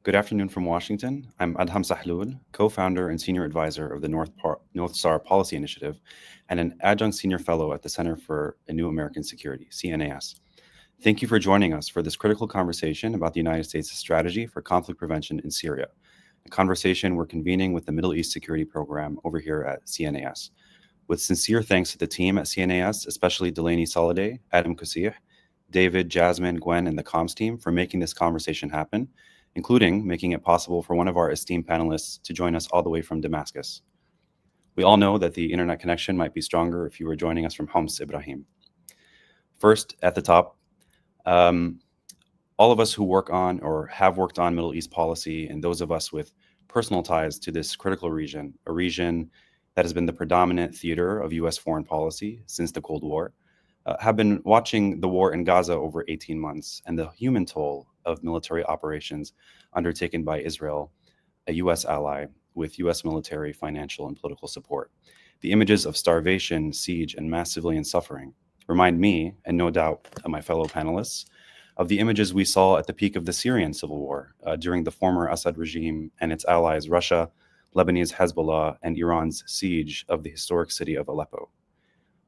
Good afternoon from Washington. I'm Adham Sahlul, co-founder and senior advisor of the North Star Policy Initiative and an adjunct senior fellow at the Center for a New American Security, CNAS. Thank you for joining us for this critical conversation about the United States' strategy for conflict prevention in Syria, a conversation we're convening with the Middle East Security Program over here at CNAS. With sincere thanks to the team at CNAS, especially Delaney Soliday, Adam Kusih, David, Jasmine, Gwen, and the comms team for making this conversation happen, including making it possible for one of our esteemed panelists to join us all the way from Damascus. We all know that the internet connection might be stronger if you were joining us from Homs, Ibrahim. First, at the top, all of us who work on or have worked on Middle East policy, and those of us with personal ties to this critical region, a region that has been the predominant theater of U.S. foreign policy since the Cold War, have been watching the war in Gaza over 18 months and the human toll of military operations undertaken by Israel, a U.S. ally, with U.S. military, financial, and political support. The images of starvation, siege, and mass civilian suffering remind me, and no doubt my fellow panelists, of the images we saw at the peak of the Syrian civil war during the former Assad regime and its allies Russia, Lebanese Hezbollah, and Iran's siege of the historic city of Aleppo.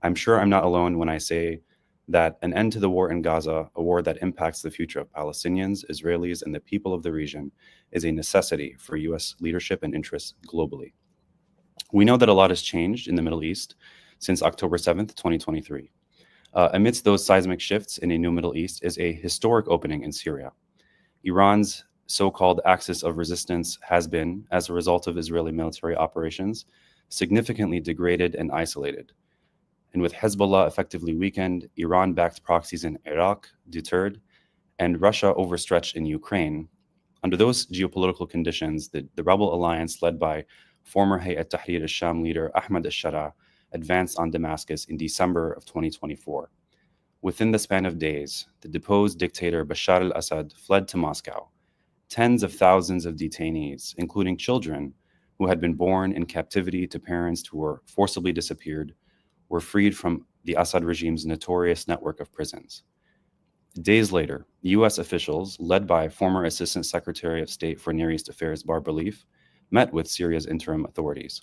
I'm sure I'm not alone when I say that an end to the war in Gaza, a war that impacts the future of Palestinians, Israelis, and the people of the region, is a necessity for U.S. leadership and interests globally. We know that a lot has changed in the Middle East since October 7th, 2023. Amidst those seismic shifts in a new Middle East is a historic opening in Syria. Iran's so-called axis of resistance has been, as a result of Israeli military operations, significantly degraded and isolated. And with Hezbollah effectively weakened, Iran-backed proxies in Iraq deterred, and Russia overstretched in Ukraine, under those geopolitical conditions, the rebel alliance led by former Hayat Tahrir al-Sham leader Ahmed al-Sharaa advanced on Damascus in December of 2024. Within the span of days, the deposed dictator Bashar al-Assad fled to Moscow. Tens of thousands of detainees, including children who had been born in captivity to parents who were forcibly disappeared, were freed from the Assad regime's notorious network of prisons. Days later, U.S. officials, led by former Assistant Secretary of State for Near East Affairs Barbara Leaf, met with Syria's interim authorities.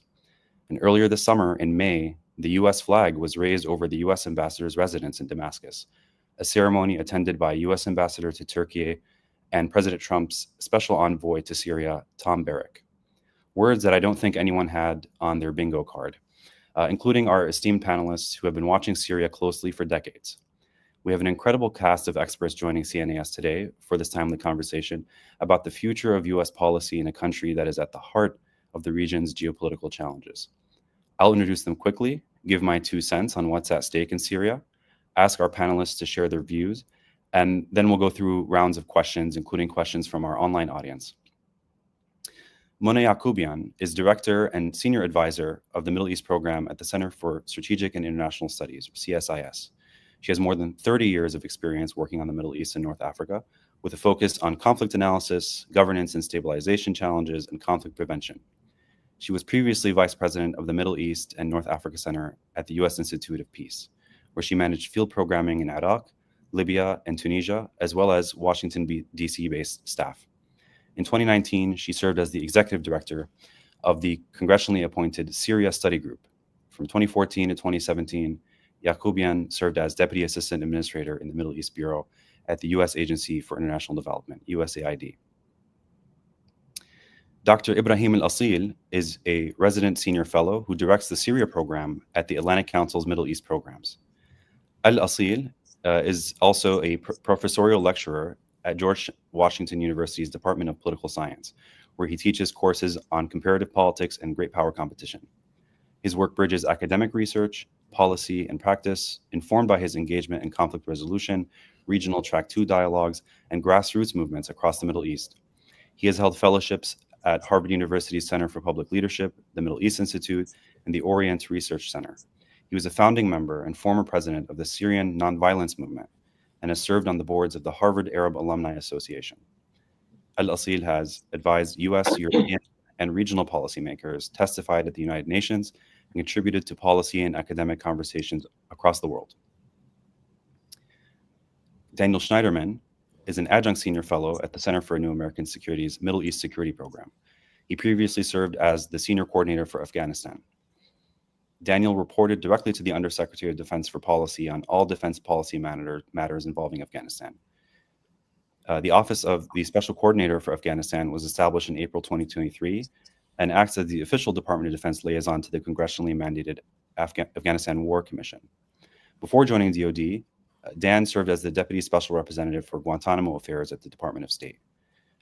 And earlier this summer, in May, the U.S. flag was raised over the U.S. ambassador's residence in Damascus, a ceremony attended by U.S. Ambassador to Turkey and President Trump's special envoy to Syria, Tom Barrack. Words that I don't think anyone had on their bingo card. Including our esteemed panelists who have been watching Syria closely for decades. We have an incredible cast of experts joining CNAS today for this timely conversation about the future of U.S. policy in a country that is at the heart of the region's geopolitical challenges. I'll introduce them quickly, give my 2 cents on what's at stake in Syria, ask our panelists to share their views, and then we'll go through rounds of questions, including questions from our online audience. Mona Yacoubian is Director and Senior Advisor of the Middle East Program at the Center for Strategic and International Studies, CSIS. She has more than 30 years of experience working on the Middle East and North Africa, with a focus on conflict analysis, governance and stabilization challenges, and conflict prevention. She was previously Vice President of the Middle East and North Africa Center at the U.S. Institute of Peace, where she managed field programming in Iraq, Libya, and Tunisia, as well as Washington, D.C.-based staff. In 2019, she served as the executive director of the congressionally appointed Syria Study Group. From 2014 to 2017, Yacoubian served as deputy assistant administrator in the Middle East Bureau at the U.S. Agency for International Development, USAID. Dr. Ibrahim Al-Assil is a resident senior fellow who directs the Syria program at the Atlantic Council's Middle East programs. Al-Assil is also a professorial lecturer at George Washington University's Department of Political Science, where he teaches courses on comparative politics and great power competition. His work bridges academic research, policy, and practice, informed by his engagement in conflict resolution, regional Track 2 dialogues, and grassroots movements across the Middle East. He has held fellowships at Harvard University's Center for Public Leadership, the Middle East Institute, and the Orient Research Center. He was a founding member and former president of the Syrian Nonviolence Movement, and has served on the boards of the Harvard Arab Alumni Association. Al-Assil has advised U.S., European, and regional policymakers, testified at the United Nations, and contributed to policy and academic conversations across the world. Daniel Schneiderman is an adjunct senior fellow at the Center for New American Security's Middle East Security Program. He previously served as the senior coordinator for Afghanistan. Daniel reported directly to the Undersecretary of Defense for Policy on all defense policy matters involving Afghanistan. The Office of the Special Coordinator for Afghanistan was established in April 2023 and acts as the official Department of Defense liaison to the congressionally mandated Afghanistan War Commission. Before joining DoD, Dan served as the Deputy Special Representative for Guantanamo Affairs at the Department of State.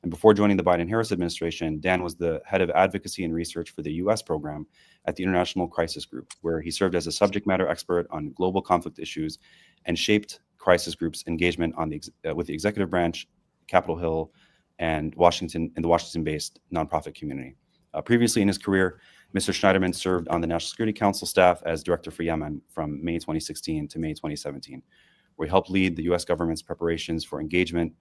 And before joining the Biden-Harris administration, Dan was the head of advocacy and research for the U.S. program at the International Crisis Group, where he served as a subject matter expert on global conflict issues and shaped crisis groups' engagement on with the executive branch, Capitol Hill, and the Washington-based nonprofit community. Previously in his career, Mr. Schneiderman served on the National Security Council staff as Director for Yemen from May 2016 to May 2017, where he helped lead the U.S. government's preparations for engagement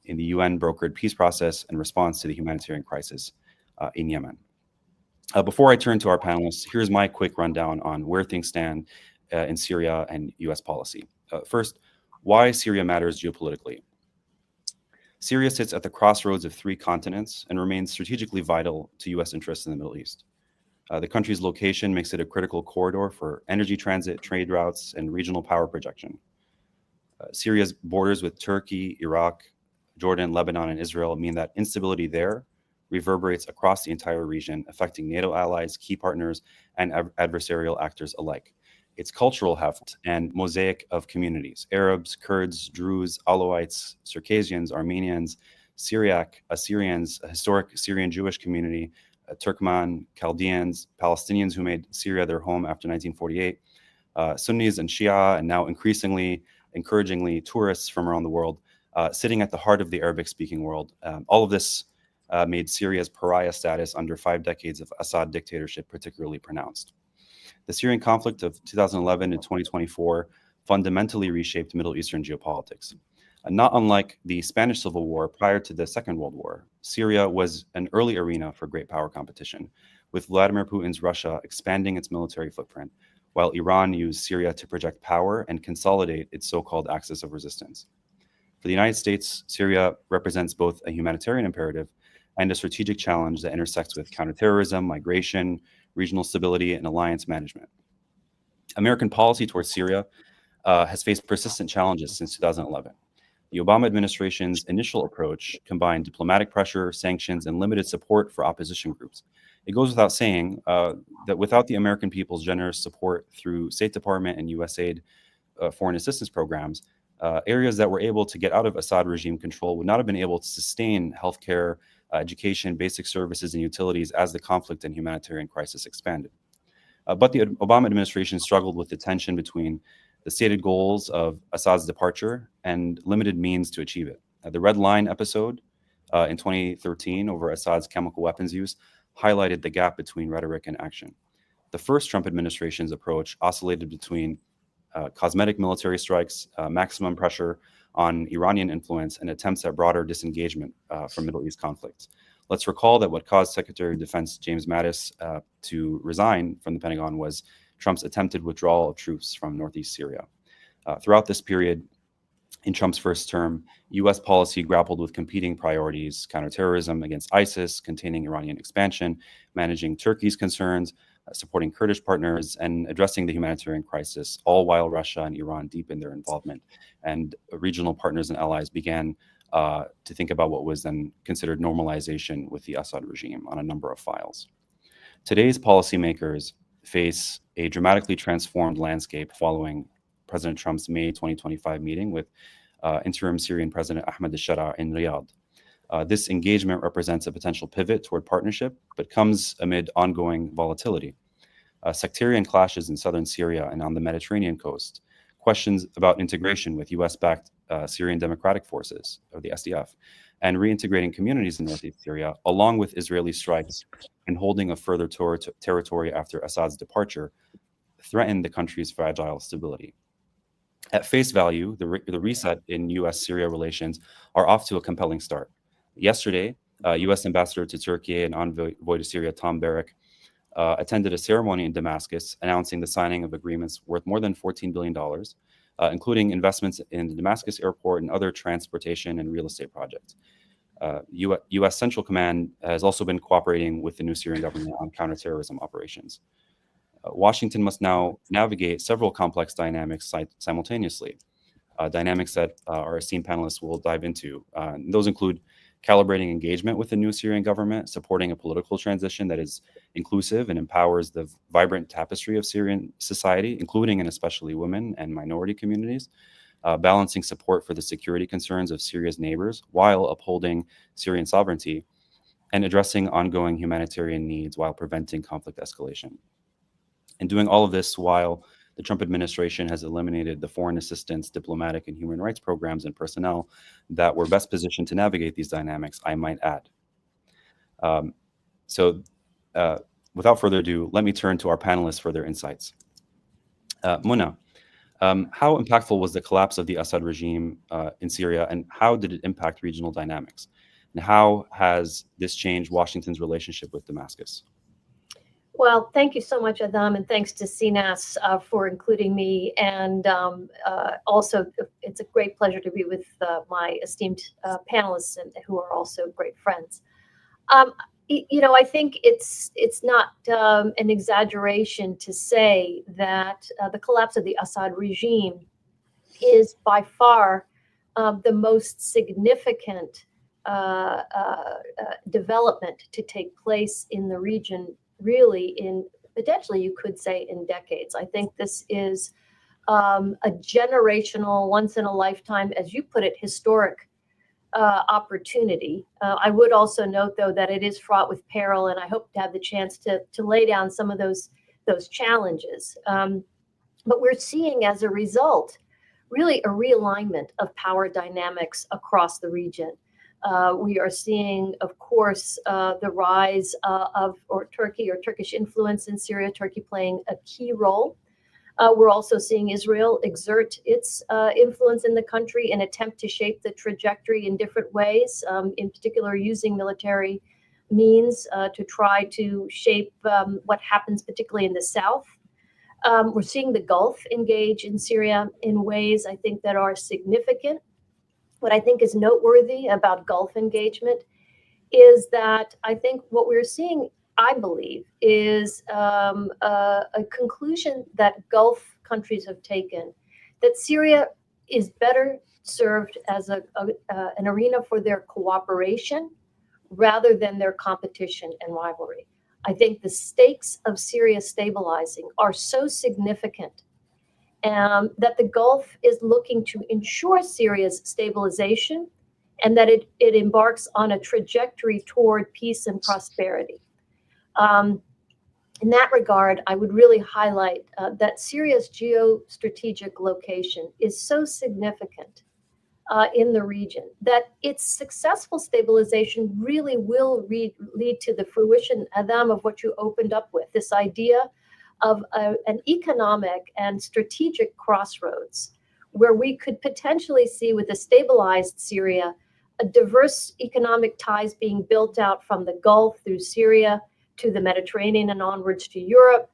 in the UN-brokered peace process and response to the humanitarian crisis in Yemen. Before I turn to our panelists, here's my quick rundown on where things stand in Syria and U.S. policy. First, why Syria matters geopolitically. Syria sits at the crossroads of 3 continents and remains strategically vital to U.S. interests in the Middle East. The country's location makes it a critical corridor for energy transit, trade routes, and regional power projection. Syria's borders with Turkey, Iraq, Jordan, Lebanon, and Israel mean that instability there reverberates across the entire region, affecting NATO allies, key partners, and adversarial actors alike. Its cultural heft and mosaic of communities, Arabs, Kurds, Druze, Alawites, Circassians, Armenians, Syriac, Assyrians, a historic Syrian Jewish community, Turkmen, Chaldeans, Palestinians who made Syria their home after 1948, Sunnis and Shia, and now encouragingly, tourists from around the world, sitting at the heart of the Arabic-speaking world. All of this made Syria's pariah status under 5 decades of Assad dictatorship particularly pronounced. The Syrian conflict of 2011 and 2024 fundamentally reshaped Middle Eastern geopolitics. Not unlike the Spanish Civil War prior to the Second World War, Syria was an early arena for great power competition, with Vladimir Putin's Russia expanding its military footprint, while Iran used Syria to project power and consolidate its so-called axis of resistance. For the United States, Syria represents both a humanitarian imperative and a strategic challenge that intersects with counterterrorism, migration, regional stability, and alliance management. American policy towards Syria has faced persistent challenges since 2011. The Obama administration's initial approach combined diplomatic pressure, sanctions, and limited support for opposition groups. It goes without saying that without the American people's generous support through State Department and USAID foreign assistance programs, areas that were able to get out of Assad regime control would not have been able to sustain healthcare, education, basic services, and utilities as the conflict and humanitarian crisis expanded. But the Obama administration struggled with the tension between the stated goals of Assad's departure and limited means to achieve it. The Red Line episode in 2013 over Assad's chemical weapons use highlighted the gap between rhetoric and action. The first Trump administration's approach oscillated between cosmetic military strikes, maximum pressure on Iranian influence, and attempts at broader disengagement from Middle East conflicts. Let's recall that what caused Secretary of Defense James Mattis to resign from the Pentagon was Trump's attempted withdrawal of troops from northeast Syria. Throughout this period, in Trump's first term, U.S. policy grappled with competing priorities: counterterrorism against ISIS, containing Iranian expansion, managing Turkey's concerns, supporting Kurdish partners, and addressing the humanitarian crisis, all while Russia and Iran deepened their involvement. And regional partners and allies began to think about what was then considered normalization with the Assad regime on a number of files. Today's policymakers face a dramatically transformed landscape following President Trump's May 2025 meeting with interim Syrian President Ahmed al-Sharaa in Riyadh. This engagement represents a potential pivot toward partnership, but comes amid ongoing volatility. Sectarian clashes in southern Syria and on the Mediterranean coast, questions about integration with US-backed Syrian Democratic Forces, or the SDF, and reintegrating communities in northeast Syria, along with Israeli strikes and holding of further territory after Assad's departure, threaten the country's fragile stability. At face value, the reset in US-Syria relations are off to a compelling start. Yesterday, U.S. Ambassador to Turkey and Envoy to Syria Tom Barrack attended a ceremony in Damascus announcing the signing of agreements worth more than $14 billion including investments in the Damascus airport and other transportation and real estate projects. U.S. Central Command has also been cooperating with the new Syrian government on counterterrorism operations. Washington must now navigate several complex dynamics simultaneously, dynamics that our esteemed panelists will dive into. Those include calibrating engagement with the new Syrian government, supporting a political transition that is inclusive and empowers the vibrant tapestry of Syrian society, including and especially women and minority communities, balancing support for the security concerns of Syria's neighbors while upholding Syrian sovereignty, and addressing ongoing humanitarian needs while preventing conflict escalation. And doing all of this while the Trump administration has eliminated the foreign assistance, diplomatic, and human rights programs and personnel that were best positioned to navigate these dynamics, I might add. Without further ado, let me turn to our panelists for their insights. Mona, how impactful was the collapse of the Assad regime in Syria, and how did it impact regional dynamics? And how has this changed Washington's relationship with Damascus? Well, thank you so much, Adam, and thanks to CNAS for including me. And also, it's a great pleasure to be with my esteemed panelists who are also great friends. I think it's not an exaggeration to say that the collapse of the Assad regime is by far the most significant development to take place in the region, really in potentially, you could say, in decades. I think this is a generational, once in a lifetime, as you put it, historic opportunity. I would also note, though, that it is fraught with peril, and I hope to have the chance to lay down some of those challenges. But we're seeing, as a result, really a realignment of power dynamics across the region. We are seeing, of course, the rise of Turkey or Turkish influence in Syria, Turkey playing a key role. We're also seeing Israel exert its influence in the country and attempt to shape the trajectory in different ways, in particular using military means to try to shape what happens, particularly in the south. We're seeing the Gulf engage in Syria in ways, I think, that are significant. What I think is noteworthy about Gulf engagement is that I think what we're seeing, I believe, is a conclusion that Gulf countries have taken, that Syria is better served as an arena for their cooperation rather than their competition and rivalry. I think the stakes of Syria stabilizing are so significant that the Gulf is looking to ensure Syria's stabilization and that it embarks on a trajectory toward peace and prosperity. In that regard, I would really highlight that Syria's geostrategic location is so significant in the region that its successful stabilization really will lead to the fruition, Adam, of what you opened up with, this idea of an economic and strategic crossroads where we could potentially see, with a stabilized Syria, a diverse economic ties being built out from the Gulf through Syria to the Mediterranean and onwards to Europe.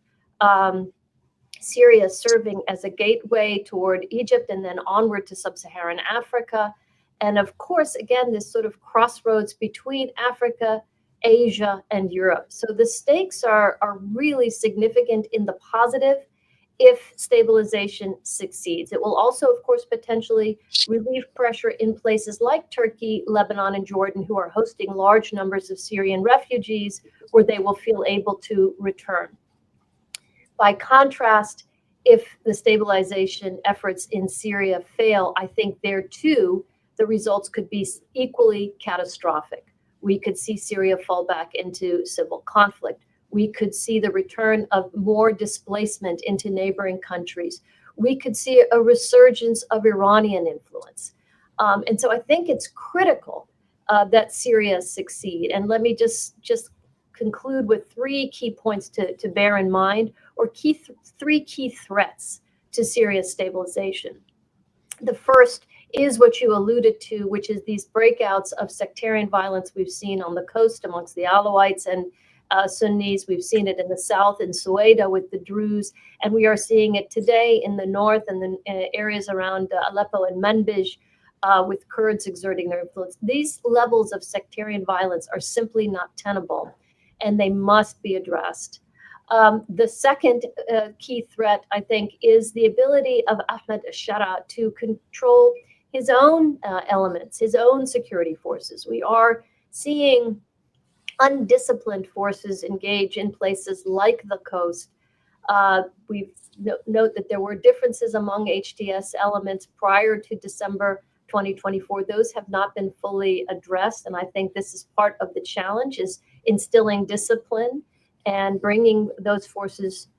Syria serving as a gateway toward Egypt and then onward to sub-Saharan Africa. And of course, again, this sort of crossroads between Africa, Asia, and Europe. So the stakes are really significant in the positive if stabilization succeeds. It will also, of course, potentially relieve pressure in places like Turkey, Lebanon, and Jordan, who are hosting large numbers of Syrian refugees, where they will feel able to return. By contrast, if the stabilization efforts in Syria fail, I think there too, the results could be equally catastrophic. We could see Syria fall back into civil conflict. We could see the return of more displacement into neighboring countries. We could see a resurgence of Iranian influence. And so I think it's critical that Syria succeed. And let me just conclude with three key points to bear in mind, or three key threats to Syria's stabilization. The first is what you alluded to, which is these breakouts of sectarian violence we've seen on the coast amongst the Alawites and Sunnis. We've seen it in the south in Sueda with the Druze, and we are seeing it today in the north and the areas around Aleppo and Manbij, with Kurds exerting their influence. These levels of sectarian violence are simply not tenable, and they must be addressed. The second key threat, I think, is the ability of Ahmed al-Sharaa to control his own elements, his own security forces. We are seeing undisciplined forces engage in places like the coast. We note that there were differences among HTS elements prior to December 2024. Those have not been fully addressed, and I think this is part of the challenge, is instilling discipline and bringing those forces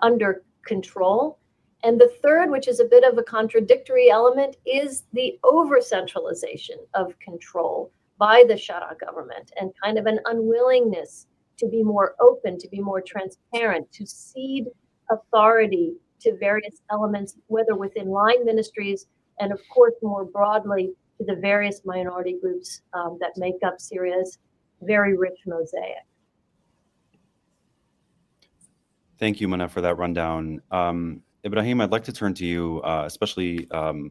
under control. And the third, which is a bit of a contradictory element, is the over-centralization of control by the Sharaa government and kind of an unwillingness to be more open, to be more transparent, to cede authority to various elements, whether within line ministries and, of course, more broadly to the various minority groups that make up Syria's very rich mosaic. Thank you, Mona, for that rundown. Ibrahim, I'd like to turn to you, especially to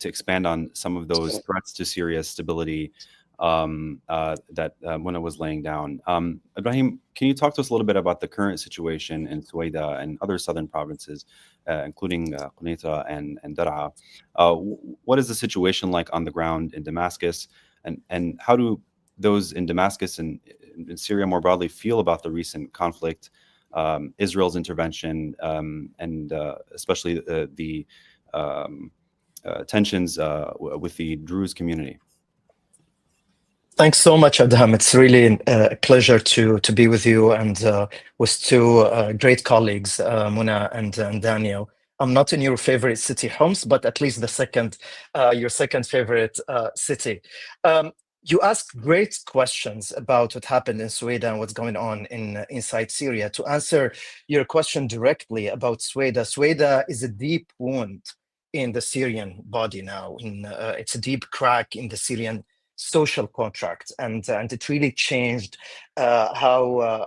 expand on some of those threats to Syria's stability that Mona was laying down. Ibrahim, can you talk to us a little bit about the current situation in Sueda and other southern provinces, including Quneitra and Daraa? What is the situation like on the ground in Damascus, and how do those in Damascus and in Syria more broadly feel about the recent conflict, Israel's intervention, and especially the tensions with the Druze community? Thanks so much, Adam. It's really a pleasure to be with you and with two great colleagues, Mona and Daniel. I'm not in your favorite city, Homs, but at least your second favorite city. You asked great questions about what happened in Sueda and what's going on inside Syria. To answer your question directly about Sueda, Sueda is a deep wound in the Syrian body now. It's a deep crack in the Syrian social contract, and it really changed how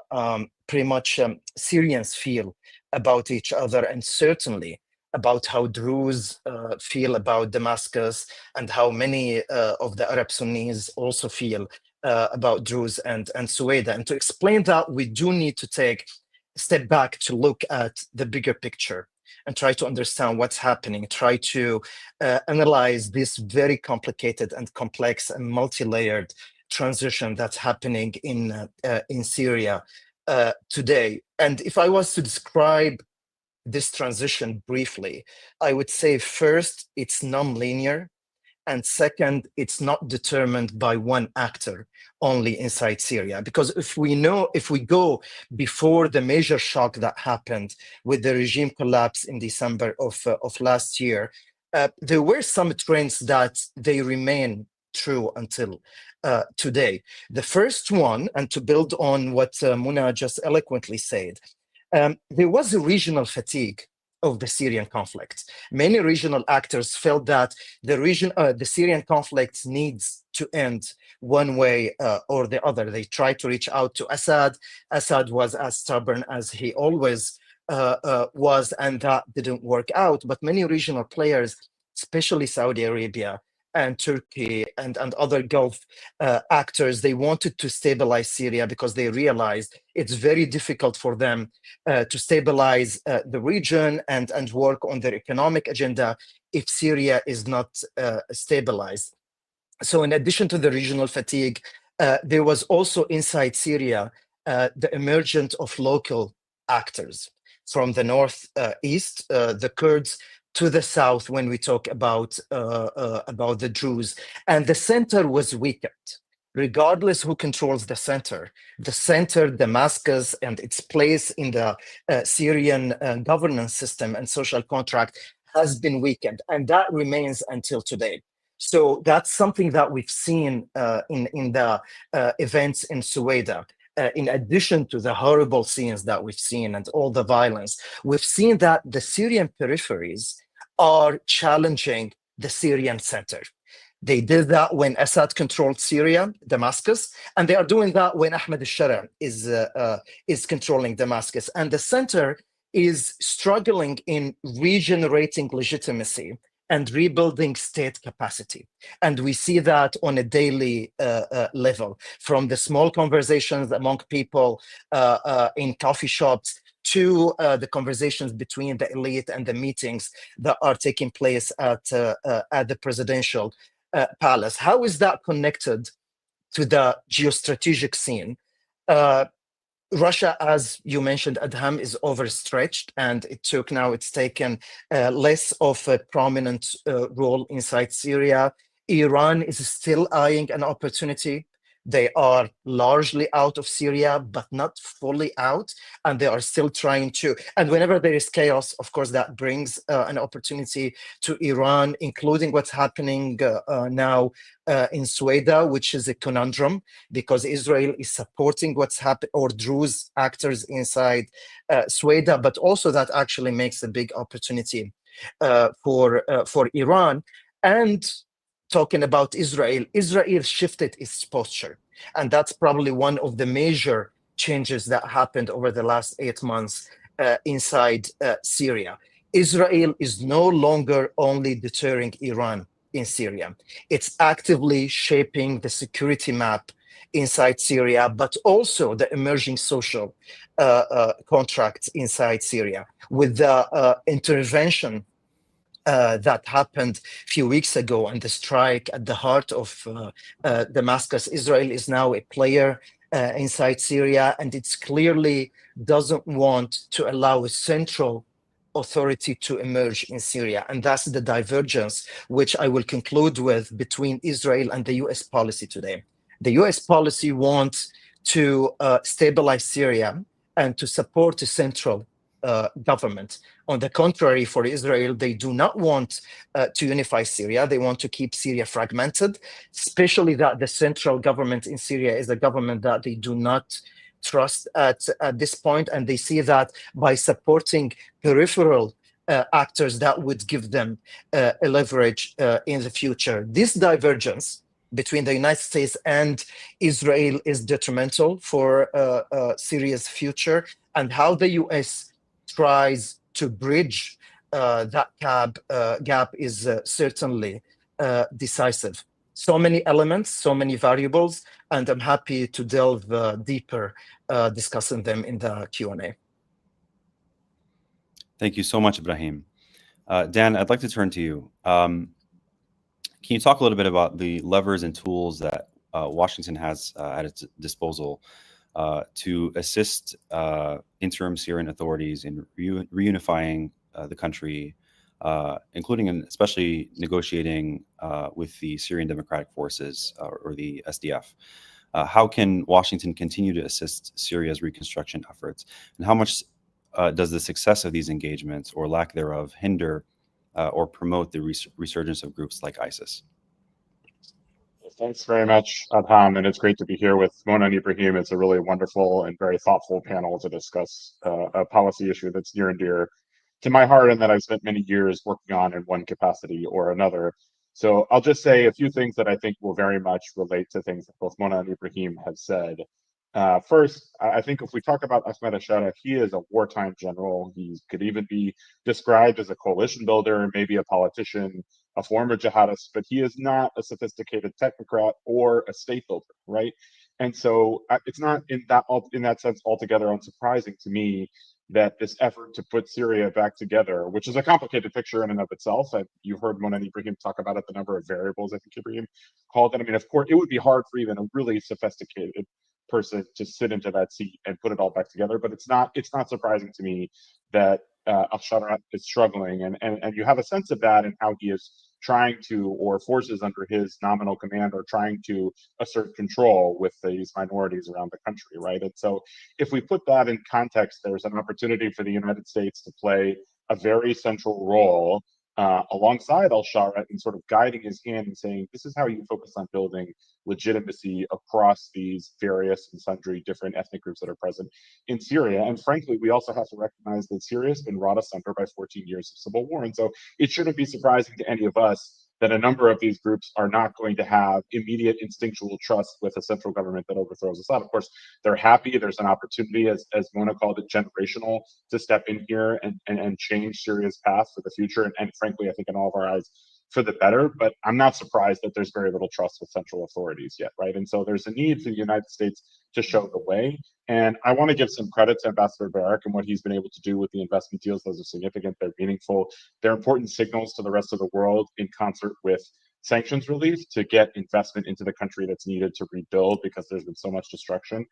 pretty much Syrians feel about each other, and certainly about how Druze feel about Damascus, and how many of the Arab Sunnis also feel about Druze and Sueda. And to explain that, we do need to take a step back to look at the bigger picture and try to understand what's happening, try to analyze this very complicated and complex and multi-layered transition that's happening in Syria today. And if I was to describe this transition briefly, I would say first, it's non-linear, and second, it's not determined by one actor only inside Syria. Because if we go before the major shock that happened with the regime collapse in December of last year, there were some trends that they remain true until today. The first one, and to build on what Mona just eloquently said, there was a regional fatigue of the Syrian conflict. Many regional actors felt that the Syrian conflict needs to end one way or the other. They tried to reach out to Assad. Assad was as stubborn as he always was, and that didn't work out. But many regional players, especially Saudi Arabia and Turkey and other Gulf actors, they wanted to stabilize Syria because they realized it's very difficult for them to stabilize the region and work on their economic agenda if Syria is not stabilized. So in addition to the regional fatigue, there was also inside Syria the emergence of local actors from the northeast, the Kurds, to the south when we talk about the Druze. And the center was weakened. Regardless who controls the center, Damascus, and its place in the Syrian governance system and social contract has been weakened, and that remains until today. So that's something that we've seen in the events in Sueda. In addition to the horrible scenes that we've seen and all the violence, we've seen that the Syrian peripheries are challenging the Syrian center. They did that when Assad controlled Syria, Damascus, and they are doing that when Ahmed al-Sharaa is controlling Damascus. And the center is struggling in regenerating legitimacy and rebuilding state capacity. And we see that on a daily level, from the small conversations among people in coffee shops to the conversations between the elite and the meetings that are taking place at the presidential palace. How is that connected to the geostrategic scene? Russia, as you mentioned, Adham, is overstretched, and it's taken less of a prominent role inside Syria. Iran is still eyeing an opportunity. They are largely out of Syria, but not fully out, and they are still trying to. And whenever there is chaos, of course, that brings an opportunity to Iran, including what's happening now in Sweden, which is a conundrum because Israel is supporting what's happening, or Druze actors inside Sweden, but also that actually makes a big opportunity for Iran. And talking about Israel, Israel shifted its posture. And that's probably one of the major changes that happened over the last 8 months inside Syria. Israel is no longer only deterring Iran in Syria. It's actively shaping the security map inside Syria, but also the emerging social contracts inside Syria. With the intervention that happened a few weeks ago and the strike at the heart of Damascus, Israel is now a player inside Syria, and it clearly doesn't want to allow a central authority to emerge in Syria. And that's the divergence, which I will conclude with, between Israel and the US policy today. The US policy wants to stabilize Syria and to support a central government. On the contrary, for Israel, they do not want to unify Syria. They want to keep Syria fragmented, especially that the central government in Syria is a government that they do not trust at this point, and they see that by supporting peripheral actors, that would give them a leverage in the future. This divergence between the United States and Israel is detrimental for Syria's future, and how the US tries to bridge that gap is certainly decisive. So many elements, so many variables, and I'm happy to delve deeper discussing them in the Q&A. Thank you so much, Ibrahim. Dan, I'd like to turn to you. Can you talk a little bit about the levers and tools that Washington has at its disposal to assist interim Syrian authorities in reunifying the country, including and especially negotiating with the Syrian Democratic Forces or the SDF? How can Washington continue to assist Syria's reconstruction efforts? And how much does the success of these engagements or lack thereof hinder or promote the resurgence of groups like ISIS? Thanks very much, Adham, and it's great to be here with Mona and Ibrahim. It's a really wonderful and very thoughtful panel to discuss a policy issue that's near and dear to my heart and that I've spent many years working on in one capacity or another. So I'll just say a few things that I think will very much relate to things that both Mona and Ibrahim have said. First, I think if we talk about Ahmed al-Sharaa, he is a wartime general. He could even be described as a coalition builder, maybe a politician, a former jihadist, but he is not a sophisticated technocrat or a state builder, right? And so it's not in that sense altogether unsurprising to me that this effort to put Syria back together, which is a complicated picture in and of itself, and you've heard Mona and Ibrahim talk about it, the number of variables I think Ibrahim called it. I mean, of course, it would be hard for even a really sophisticated person to sit into that seat and put it all back together, but it's not surprising to me that al-Sharaa is struggling, and you have a sense of that in how he is trying to, or forces under his nominal command are trying to assert control with these minorities around the country, right? And so if we put that in context, there's an opportunity for the United States to play a very central role alongside al-Sharaa in sort of guiding his hand and saying, this is how you focus on building legitimacy across these various and sundry different ethnic groups that are present in Syria. And frankly, we also have to recognize that Syria has been wrought asunder by 14 years of civil war. And so it shouldn't be surprising to any of us that a number of these groups are not going to have immediate instinctual trust with a central government that overthrows Assad. Of course, they're happy. There's an opportunity, as Mona called it, generational, to step in here and change Syria's path for the future. And frankly, I think in all of our eyes, for the better. But I'm not surprised that there's very little trust with central authorities yet, right? And so there's a need for the United States to show the way. And I want to give some credit to Ambassador Barak and what he's been able to do with the investment deals. Those are significant, they're meaningful, they're important signals to the rest of the world in concert with sanctions relief to get investment into the country that's needed to rebuild because there's been so much destruction.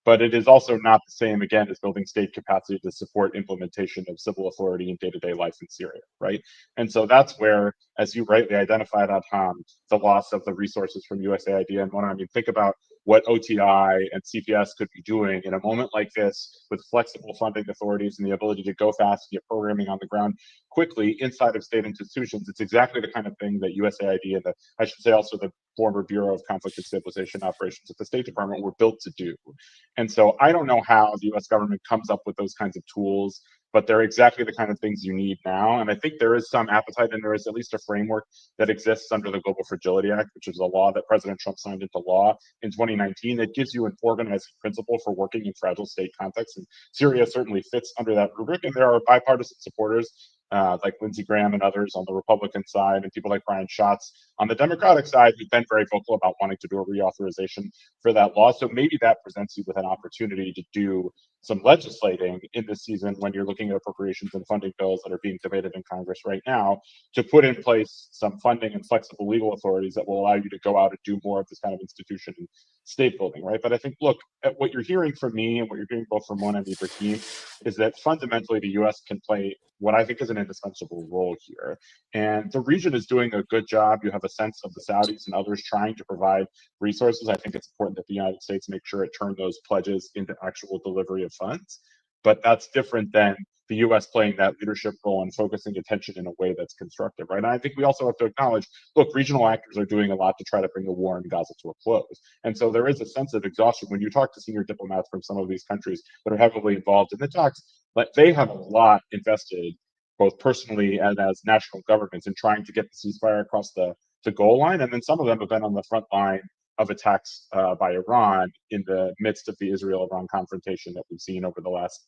But it is also not the same, again, as building state capacity to support implementation of civil authority in day-to-day life in Syria, right? And so that's where, as you rightly identified, Adham, the loss of the resources from USAID and Mona, I mean, think about what OTI and CPS could be doing in a moment like this with flexible funding authorities and the ability to go fast and get programming on the ground quickly inside of state institutions. It's exactly the kind of thing that USAID and I should say also the former Bureau of Conflict and Stabilization Operations at the State Department were built to do. And so I don't know how the US government comes up with those kinds of tools, but they're exactly the kind of things you need now. And I think there is some appetite and there is at least a framework that exists under the Global Fragility Act, which is a law that President Trump signed into law in 2019 that gives you an organizing principle for working in fragile state contexts. And Syria certainly fits under that rubric. And there are bipartisan supporters like Lindsey Graham and others on the Republican side, and people like Brian Schatz on the Democratic side who've been very vocal about wanting to do a reauthorization for that law. So maybe that presents you with an opportunity to do some legislating in this season when you're looking at appropriations and funding bills that are being debated in Congress right now to put in place some funding and flexible legal authorities that will allow you to go out and do more of this kind of institution and state building, right? But I think, look, at what you're hearing from me and what you're hearing both from Mona and Ibrahim is that fundamentally the US can play what I think is an indispensable role here. And the region is doing a good job. You have a sense of the Saudis and others trying to provide resources. I think it's important that the United States make sure it turn those pledges into actual delivery of funds. But that's different than the US playing that leadership role and focusing attention in a way that's constructive, right? And I think we also have to acknowledge, look, regional actors are doing a lot to try to bring the war in Gaza to a close. And so there is a sense of exhaustion when you talk to senior diplomats from some of these countries that are heavily involved in the talks, but they have a lot invested, both personally and as national governments, in trying to get the ceasefire across the goal line. And then some of them have been on the front line of attacks by Iran in the midst of the Israel-Iran confrontation that we've seen over the last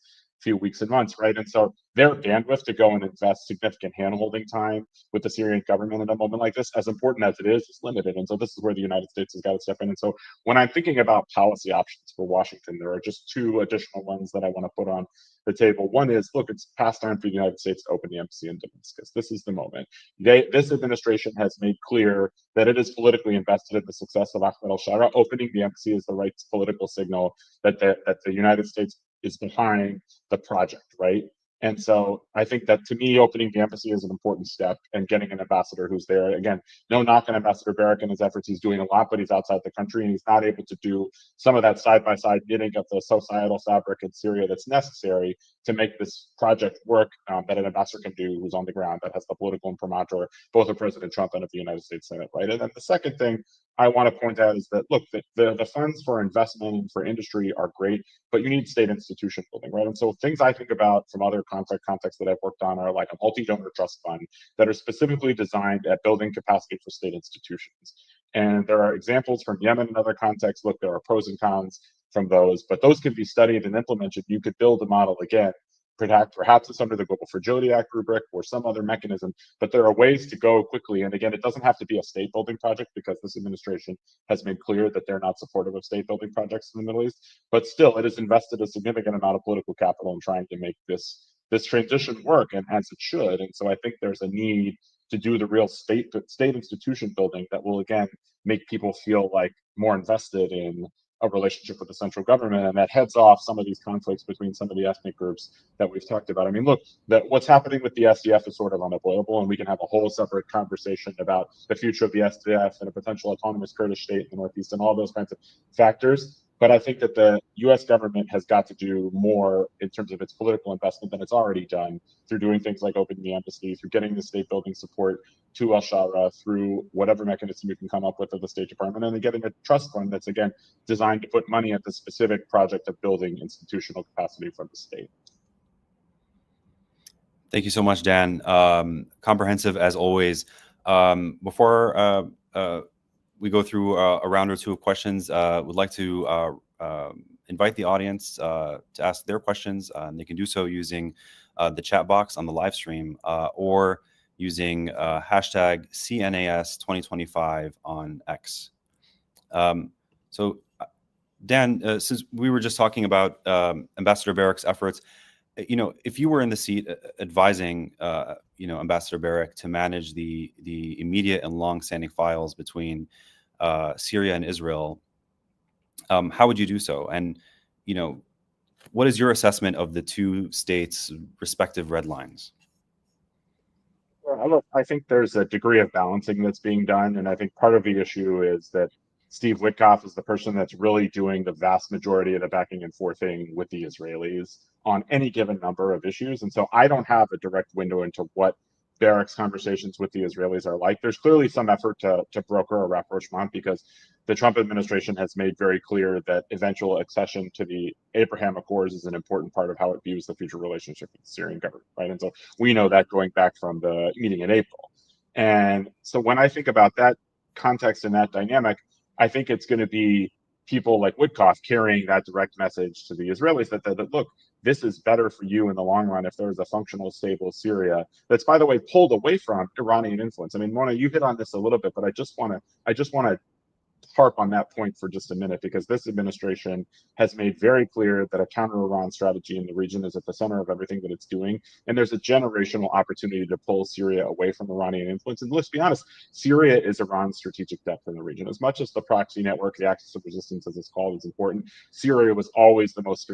few weeks and months, right? And so their bandwidth to go and invest significant hand-holding time with the Syrian government in a moment like this, as important as it is limited. And so this is where the United States has got to step in. And so when I'm thinking about policy options for Washington, there are just two additional ones that I want to put on the table. One is, look, it's past time for the United States to open the embassy in Damascus. This is the moment. This administration has made clear that it is politically invested in the success of Ahmed al-Sharaa. Opening the embassy is the right political signal that the United States is behind the project, right? And so I think that, to me, opening the embassy is an important step, and getting an ambassador who's there. Again, no knock on Ambassador Barak and his efforts. He's doing a lot, but he's outside the country and he's not able to do some of that side-by-side knitting of the societal fabric in Syria that's necessary to make this project work, that an ambassador can do who's on the ground, that has the political imprimatur, both of President Trump and of the United States Senate, right? And then the second thing I want to point out is that, look, the funds for investment and for industry are great, but you need state institution building, right? And so things I think about from other contexts that I've worked on are like a multi-donor trust fund that are specifically designed at building capacity for state institutions. And there are examples from Yemen and other contexts. Look, there are pros and cons from those, but those can be studied and implemented. You could build a model again. Perhaps it's under the Global Fragility Act rubric or some other mechanism, but there are ways to go quickly. And again, it doesn't have to be a state building project, because this administration has made clear that they're not supportive of state building projects in the Middle East. But still, it has invested a significant amount of political capital in trying to make this transition work, and as it should. And so I think there's a need to do the real state institution building that will, again, make people feel like more invested in a relationship with the central government, and that heads off some of these conflicts between some of the ethnic groups that we've talked about. I mean, look, what's happening with the SDF is sort of unavoidable, and we can have a whole separate conversation about the future of the SDF and a potential autonomous Kurdish state in the Northeast and all those kinds of factors. But I think that the US government has got to do more in terms of its political investment than it's already done, through doing things like opening the embassy, through getting the state building support to al-Sharaa, through whatever mechanism you can come up with at the State Department, and then getting a trust fund that's, again, designed to put money at the specific project of building institutional capacity for the state. Thank you so much, Dan. Comprehensive as always. Before we go through a round or two of questions, would like to invite the audience to ask their questions. And they can do so using the chat box on the live stream or using hashtag CNAS 2025 on X. So Dan, since we were just talking about Ambassador Barrick's efforts, if you were in the seat advising, Ambassador Barrick to manage the immediate and long-standing files between Syria and Israel, how would you do so? And, what is your assessment of the two states' respective red lines? Well, I think there's a degree of balancing that's being done, and I think part of the issue is that Steve Witkoff is the person that's really doing the vast majority of the backing and forthing with the Israelis on any given number of issues. And so I don't have a direct window into what Barrick's conversations with the Israelis are like. There's clearly some effort to broker a rapprochement because the Trump administration has made very clear that eventual accession to the Abraham Accords is an important part of how it views the future relationship with the Syrian government, right? And so we know that going back from the meeting in April. And so when I think about that context and that dynamic, I think it's going to be people like Witkoff carrying that direct message to the Israelis that look, this is better for you in the long run if there's a functional, stable Syria that's, by the way, pulled away from Iranian influence. I mean, Mona, you hit on this a little bit, but I just want to harp on that point for just a minute, because this administration has made very clear that a counter-Iran strategy in the region is at the center of everything that it's doing. And there's a generational opportunity to pull Syria away from Iranian influence. And let's be honest, Syria is Iran's strategic depth in the region. As much as the proxy network, the axis of resistance, as it's called, is important, Syria was always the most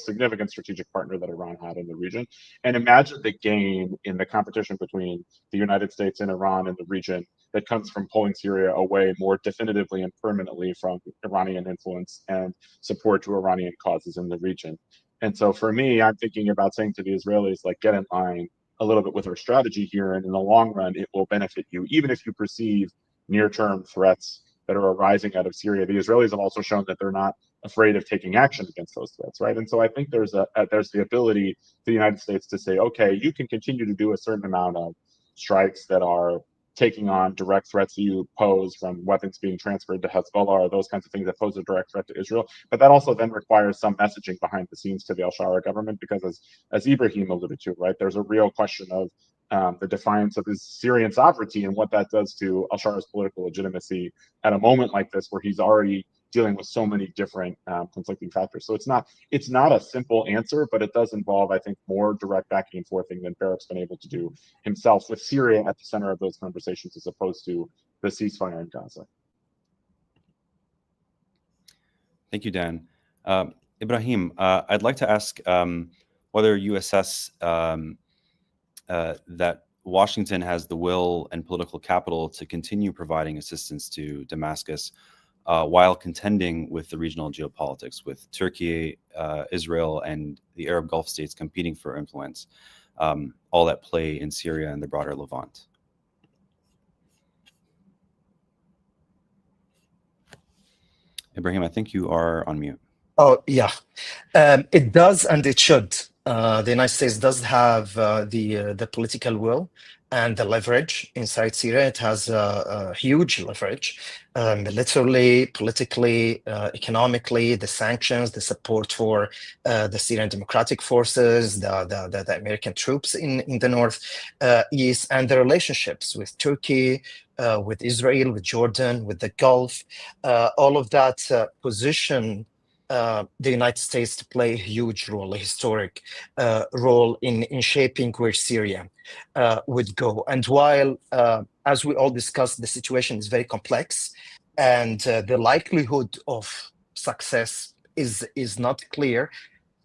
significant strategic partner that Iran had in the region. And imagine the gain in the competition between the United States and Iran in the region that comes from pulling Syria away more definitively and permanently from Iranian influence and support to Iranian causes in the region. And so for me, I'm thinking about saying to the Israelis, like, get in line a little bit with our strategy here, and in the long run, it will benefit you, even if you perceive near-term threats that are arising out of Syria. The Israelis have also shown that they're not afraid of taking action against those threats, right? And so I think there's the ability for the United States to say, okay, you can continue to do a certain amount of strikes that are taking on direct threats you pose, from weapons being transferred to Hezbollah or those kinds of things that pose a direct threat to Israel. But that also then requires some messaging behind the scenes to the al-Sharaa government, because as Ibrahim alluded to, right, there's a real question of the defiance of his Syrian sovereignty and what that does to al-Shara's political legitimacy at a moment like this, where he's already dealing with so many different conflicting factors. So it's not a simple answer, but it does involve, I think, more direct backing and forthing than Barrick's been able to do himself, with Syria at the center of those conversations as opposed to the ceasefire in Gaza. Thank you, Dan. Ibrahim, I'd like to ask whether you assess that Washington has the will and political capital to continue providing assistance to Damascus while contending with the regional geopolitics, with Turkey, Israel, and the Arab Gulf states competing for influence, all at play in Syria and the broader Levant. Ibrahim, I think you are on mute. Oh, yeah. It does, and it should. The United States does have the political will and the leverage inside Syria. It has a huge leverage, militarily, politically, economically, the sanctions, the support for the Syrian Democratic Forces, the American troops in the north east, and the relationships with Turkey, with Israel, with Jordan, with the Gulf. All of that position the United States to play a huge role, a historic role in shaping where Syria would go. And while, as we all discussed, the situation is very complex and the likelihood of success is not clear,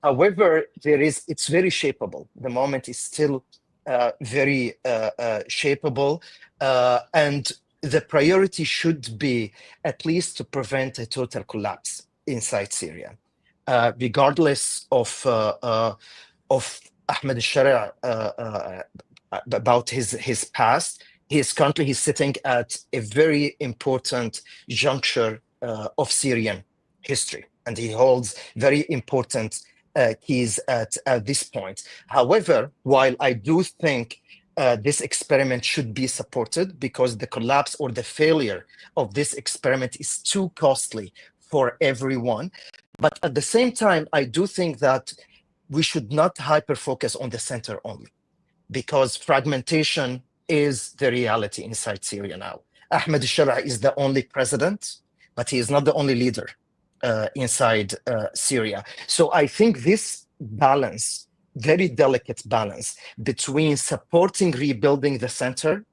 however, it's very shapeable. The moment is still very shapeable, and the priority should be at least to prevent a total collapse inside Syria, regardless of Ahmed al-Sharaa, about his past. He's sitting at a very important juncture of Syrian history, and he holds very important keys at this point. However, while I do think this experiment should be supported because the collapse or the failure of this experiment is too costly for everyone. But at the same time, I do think that we should not hyper-focus on the center only, because fragmentation is the reality inside Syria now. Ahmed al-Sharaa is the only president, but he is not the only leader inside Syria. So I think this balance, very delicate balance between supporting rebuilding the center,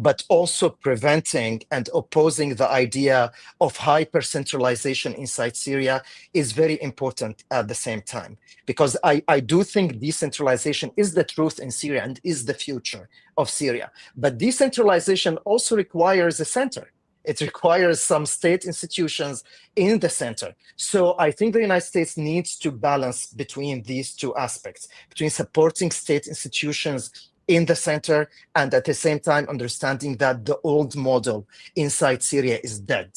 but also preventing and opposing the idea of hyper-centralization inside Syria is very important at the same time. Because I do think decentralization is the truth in Syria and is the future of Syria. But decentralization also requires a center. It requires some state institutions in the center. So I think the United States needs to balance between these two aspects, between supporting state institutions in the center and at the same time understanding that the old model inside Syria is dead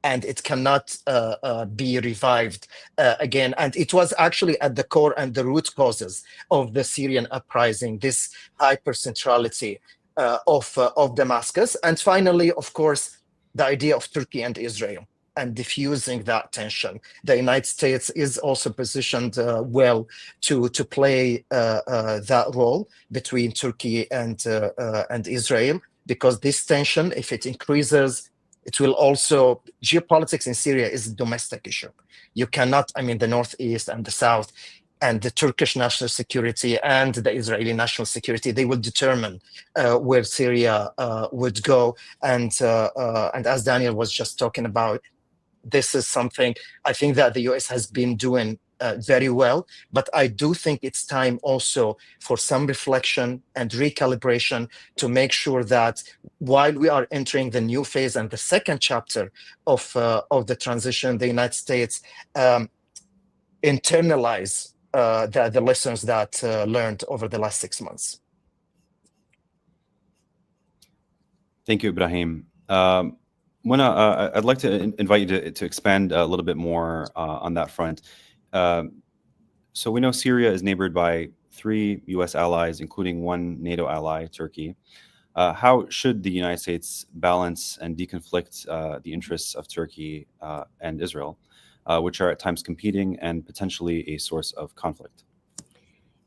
and it cannot be revived again. And it was actually at the core and the root causes of the Syrian uprising, this hyper-centrality of Damascus. And finally, of course, the idea of Turkey and Israel and diffusing that tension. The United States is also positioned well to play that role between Turkey and Israel, because this tension, if it increases, it will also, geopolitics in Syria is a domestic issue. You cannot, I mean, the Northeast and the South and the Turkish national security and the Israeli national security, they will determine where Syria would go. And as Daniel was just talking about, this is something I think that the US has been doing very well, but I do think it's time also for some reflection and recalibration to make sure that while we are entering the new phase and the second chapter of the transition, the United States internalize the lessons that learned over the last 6 months. Thank you, Ibrahim. Mona, I'd like to invite you to expand a little bit more on that front. So we know Syria is neighbored by 3 U.S. allies, including 1 NATO ally, Turkey. How should the United States balance and deconflict the interests of Turkey and Israel, which are at times competing and potentially a source of conflict?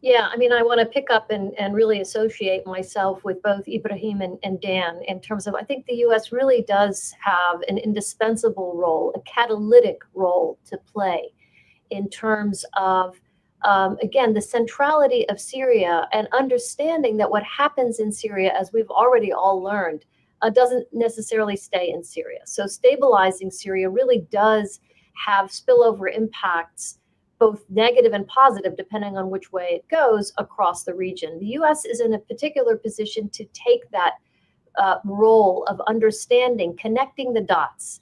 Yeah, I mean, I want to pick up and really associate myself with both Ibrahim and Dan in terms of, I think the U.S. really does have an indispensable role, a catalytic role to play in terms of, again, the centrality of Syria and understanding that what happens in Syria, as we've already all learned, doesn't necessarily stay in Syria. So stabilizing Syria really does have spillover impacts, both negative and positive, depending on which way it goes across the region. The U.S. is in a particular position to take that role of understanding, connecting the dots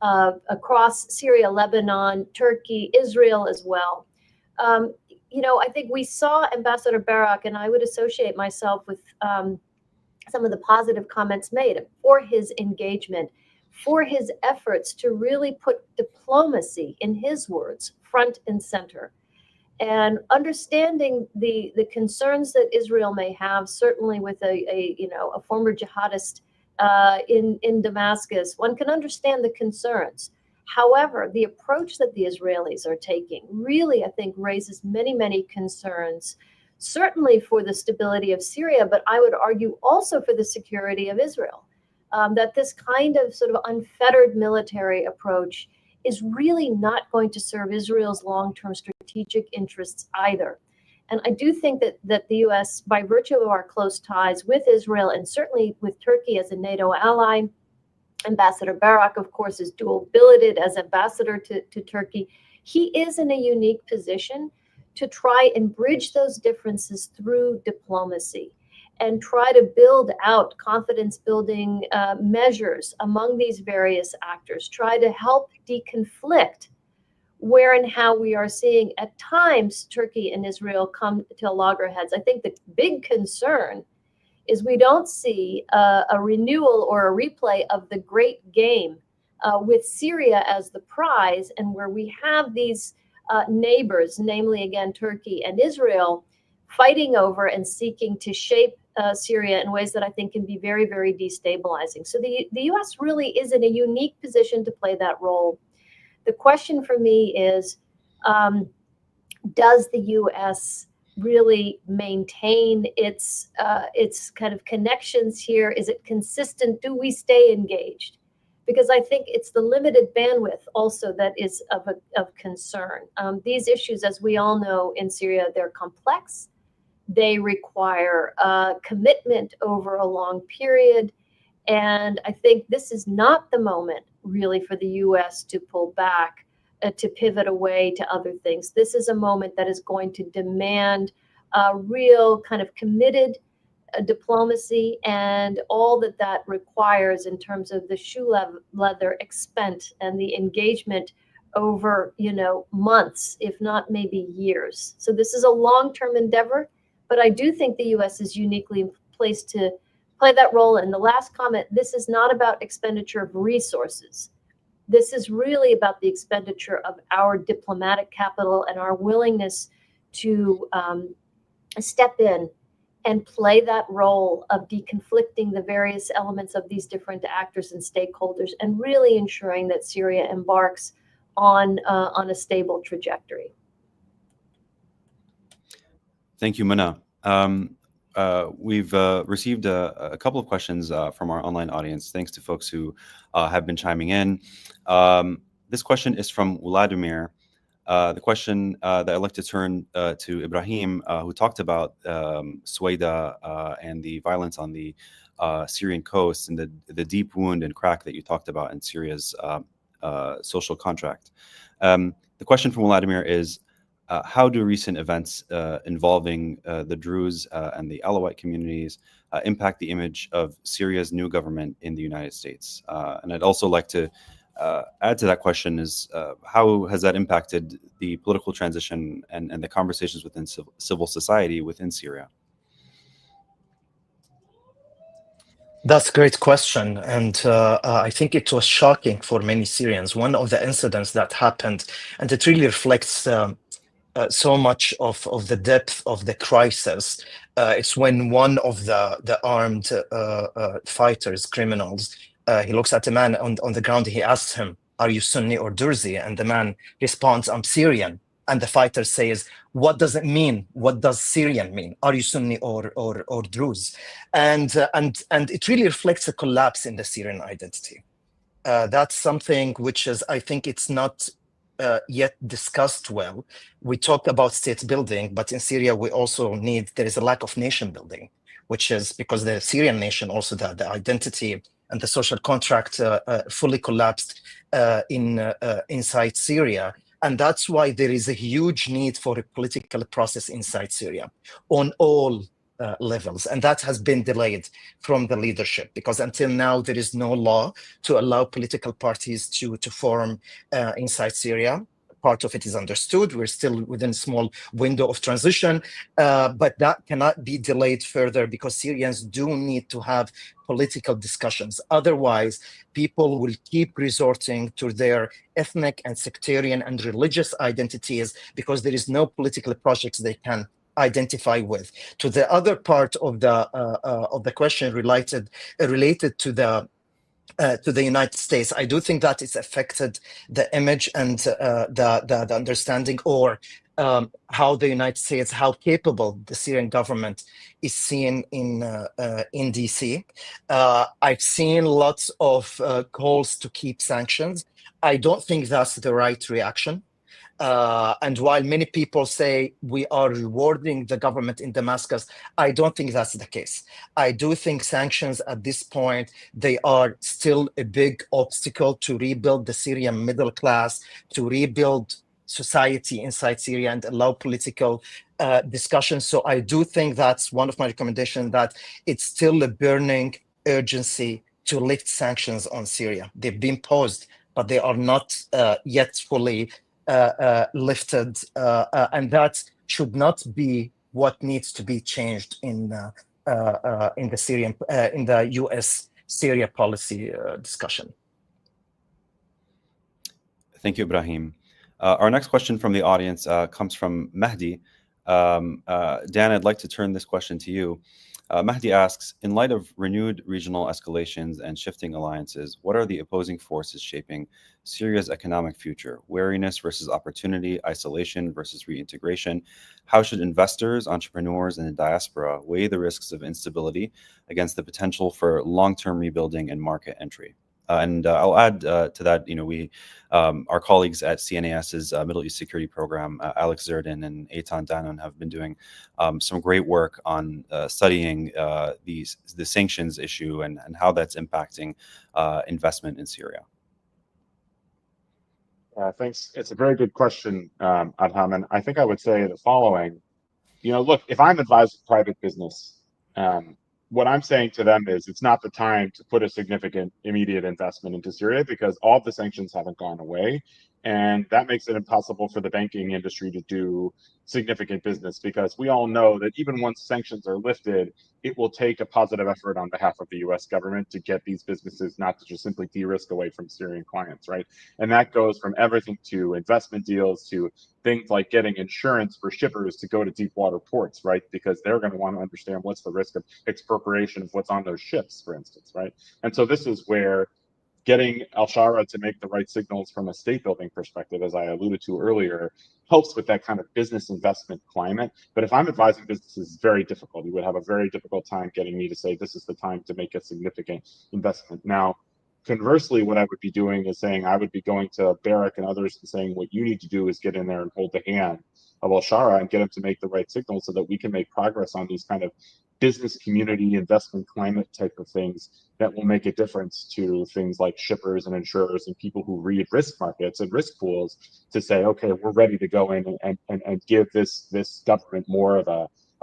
across Syria, Lebanon, Turkey, Israel as well. You know, I think we saw Ambassador Barak, and I would associate myself with some of the positive comments made for his engagement, for his efforts to really put diplomacy, in his words, front and center, and understanding the concerns that Israel may have, certainly with a former jihadist in Damascus. One can understand the concerns. However, the approach that the Israelis are taking really, I think, raises many, many concerns, certainly for the stability of Syria, but I would argue also for the security of Israel. That this kind of sort of unfettered military approach is really not going to serve Israel's long-term strategic interests either. And I do think that the U.S., by virtue of our close ties with Israel and certainly with Turkey as a NATO ally, Ambassador Barak, of course, is dual-billeted as ambassador to Turkey. He is in a unique position to try and bridge those differences through diplomacy and try to build out confidence-building measures among these various actors, try to help deconflict where and how we are seeing at times Turkey and Israel come to loggerheads. I think the big concern is we don't see a renewal or a replay of the great game with Syria as the prize, and where we have these neighbors, namely, again, Turkey and Israel, fighting over and seeking to shape Syria in ways that I think can be very, very destabilizing. So the U.S. really is in a unique position to play that role. The question for me is, does the U.S. really maintain its kind of connections here? Is it consistent? Do we stay engaged? Because I think it's the limited bandwidth also that is of concern. These issues, as we all know in Syria, they're complex. They require commitment over a long period. And I think this is not the moment really for the U.S. to pull back, to pivot away to other things. This is a moment that is going to demand a real kind of committed diplomacy and all that that requires in terms of the shoe leather expense and the engagement over, months, if not maybe years. So this is a long-term endeavor, but I do think the U.S. is uniquely placed to play that role. And the last comment, this is not about expenditure of resources. This is really about the expenditure of our diplomatic capital and our willingness to step in and play that role of deconflicting the various elements of these different actors and stakeholders, and really ensuring that Syria embarks on a stable trajectory. Thank you, Mona. We've received a couple of questions from our online audience, thanks to folks who have been chiming in. This question is from Vladimir. The question that I'd like to turn to Ibrahim, who talked about Suwaida and the violence on the Syrian coast and the deep wound and crack that you talked about in Syria's social contract. The question from Vladimir is, how do recent events involving the Druze and the Alawite communities impact the image of Syria's new government in the United States? And I'd also like to add to that question is, how has that impacted the political transition and the conversations within civil society within Syria? That's a great question. And I think it was shocking for many Syrians. One of the incidents that happened, and it really reflects so much of the depth of the crisis. It's when one of the armed fighters, criminals, he looks at a man on the ground. He asks him, "Are you Sunni or Durzi?" And the man responds, "I'm Syrian." And the fighter says, "What does it mean? What does Syrian mean? Are you Sunni or Druze?" And it really reflects a collapse in the Syrian identity. That's something which is, I think, it's not yet discussed well. We talk about state building, but in Syria we also there is a lack of nation building, which is because the Syrian nation also, the identity and the social contract fully collapsed inside Syria. And that's why there is a huge need for a political process inside Syria on all levels. And that has been delayed from the leadership, because until now there is no law to allow political parties to form inside Syria. Part of it is understood. We're still within a small window of transition, but that cannot be delayed further, because Syrians do need to have political discussions. Otherwise, people will keep resorting to their ethnic and sectarian and religious identities, because there is no political projects they can identify with. To the other part of the question related to the United States, I do think that it's affected the image and the understanding, or how the United States, how capable the Syrian government is seen in DC. I've seen lots of calls to keep sanctions. I don't think that's the right reaction. And while many people say we are rewarding the government in Damascus, I don't think that's the case. I do think sanctions at this point, they are still a big obstacle to rebuild the Syrian middle class, to rebuild society inside Syria and allow political discussions. So I do think that's one of my recommendations, that it's still a burning urgency to lift sanctions on Syria. They've been paused, but they are not yet fully lifted, and that should not be what needs to be changed in the U.S. Syria policy discussion. Thank you, Ibrahim. Our next question from the audience comes from Mehdi. Dan, I'd like to turn this question to you. Mahdi asks, in light of renewed regional escalations and shifting alliances, what are the opposing forces shaping Syria's economic future? Wariness versus opportunity, isolation versus reintegration. How should investors, entrepreneurs, and the diaspora weigh the risks of instability against the potential for long-term rebuilding and market entry? I'll add to that, our colleagues at CNAS's Middle East Security Program, Alex Zerdin and Eitan Danon, have been doing some great work on studying the sanctions issue and how that's impacting investment in Syria. Thanks. It's a very good question, Adham, and I think I would say the following. Look, if I'm advising private business, what I'm saying to them is it's not the time to put a significant immediate investment into Syria because all the sanctions haven't gone away. And that makes it impossible for the banking industry to do significant business because we all know that even once sanctions are lifted, it will take a positive effort on behalf of the US government to get these businesses not to just simply de-risk away from Syrian clients, right? And that goes from everything to investment deals to things like getting insurance for shippers to go to deep water ports, right? Because they're going to want to understand what's the risk of expropriation of what's on those ships, for instance, right? And so this is where getting al-Sharaa to make the right signals from a state building perspective, as I alluded to earlier, helps with that kind of business investment climate. But if I'm advising businesses, it's very difficult. You would have a very difficult time getting me to say, this is the time to make a significant investment. Now, conversely, what I would be doing is saying, I would be going to Barrick and others and saying, what you need to do is get in there and hold the hand of al-Sharaa and get them to make the right signals so that we can make progress on these kind of business community investment climate type of things that will make a difference to things like shippers and insurers and people who read risk markets and risk pools to say, okay, we're ready to go in and give this government more of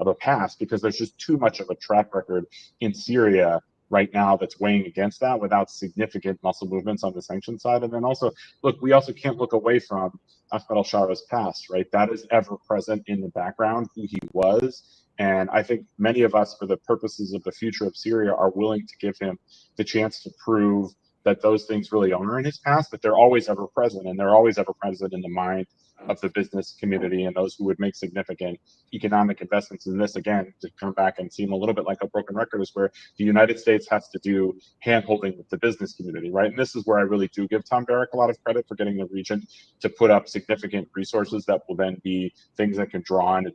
a pass because there's just too much of a track record in Syria right now that's weighing against that without significant muscle movements on the sanction side. And then also, look, we also can't look away from Ahmed al-Shara's past, right? That is ever present in the background, who he was. And I think many of us, for the purposes of the future of Syria, are willing to give him the chance to prove that those things really are in his past, but they're always ever present, and they're always ever present in the mind of the business community and those who would make significant economic investments in this. Again, to come back and seem a little bit like a broken record, is where the United States has to do hand-holding with the business community, right? And this is where I really do give Tom Barrack a lot of credit for getting the region to put up significant resources that will then be things that can draw in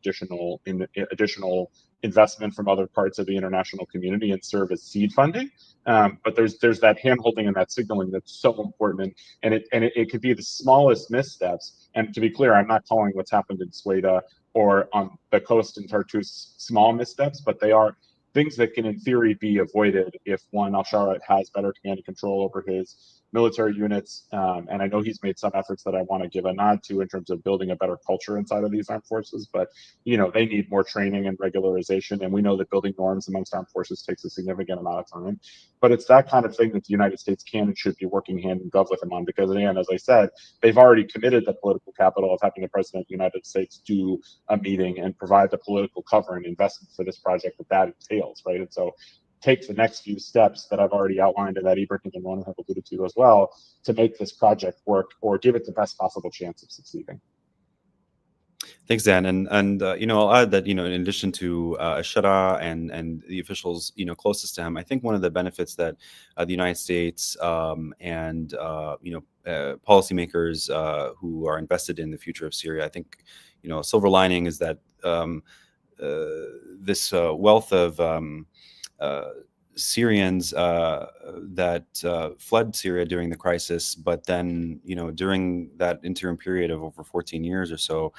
additional investment from other parts of the international community and serve as seed funding. But there's that hand-holding and that signaling that's so important, and it could be the smallest missteps. And to be clear, I'm not calling what's happened in Sweda or on the coast in Tartus small missteps, but they are things that can, in theory, be avoided if al-Sharaa has better command and control over his military units. And I know he's made some efforts that I want to give a nod to in terms of building a better culture inside of these armed forces. But, they need more training and regularization. And we know that building norms amongst armed forces takes a significant amount of time. But it's that kind of thing that the United States can and should be working hand in glove with him on, because, again, as I said, they've already committed the political capital of having the President of the United States do a meeting and provide the political cover and investment for this project that entails, right? And so take the next few steps that I've already outlined and that Ibrahim and Mona have alluded to as well to make this project work or give it the best possible chance of succeeding. Thanks, Dan. And I'll add that, in addition to al-Sharaa and the officials, closest to him, I think one of the benefits that the United States and policymakers who are invested in the future of Syria, I think, a silver lining is that this wealth of Syrians that fled Syria during the crisis, but then, during that interim period of over 14 years or so,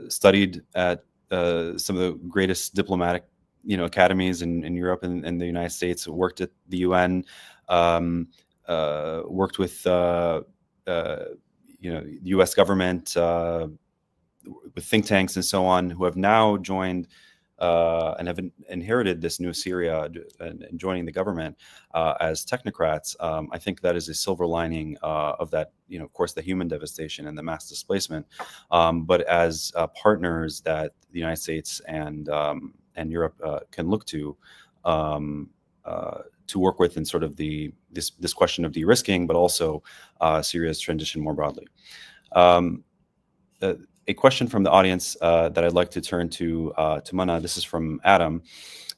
studied at some of the greatest diplomatic, academies in Europe and the United States, worked at the UN, worked with, the U.S. government, with think tanks and so on, who have now joined and have inherited this new Syria and joining the government as technocrats. I think that is a silver lining of that, of course, the human devastation and the mass displacement, but as partners that the United States and Europe can look to work with in sort of this question of de-risking, but also Syria's transition more broadly. a question from the audience that I'd like to turn to Mona. This is from Adam.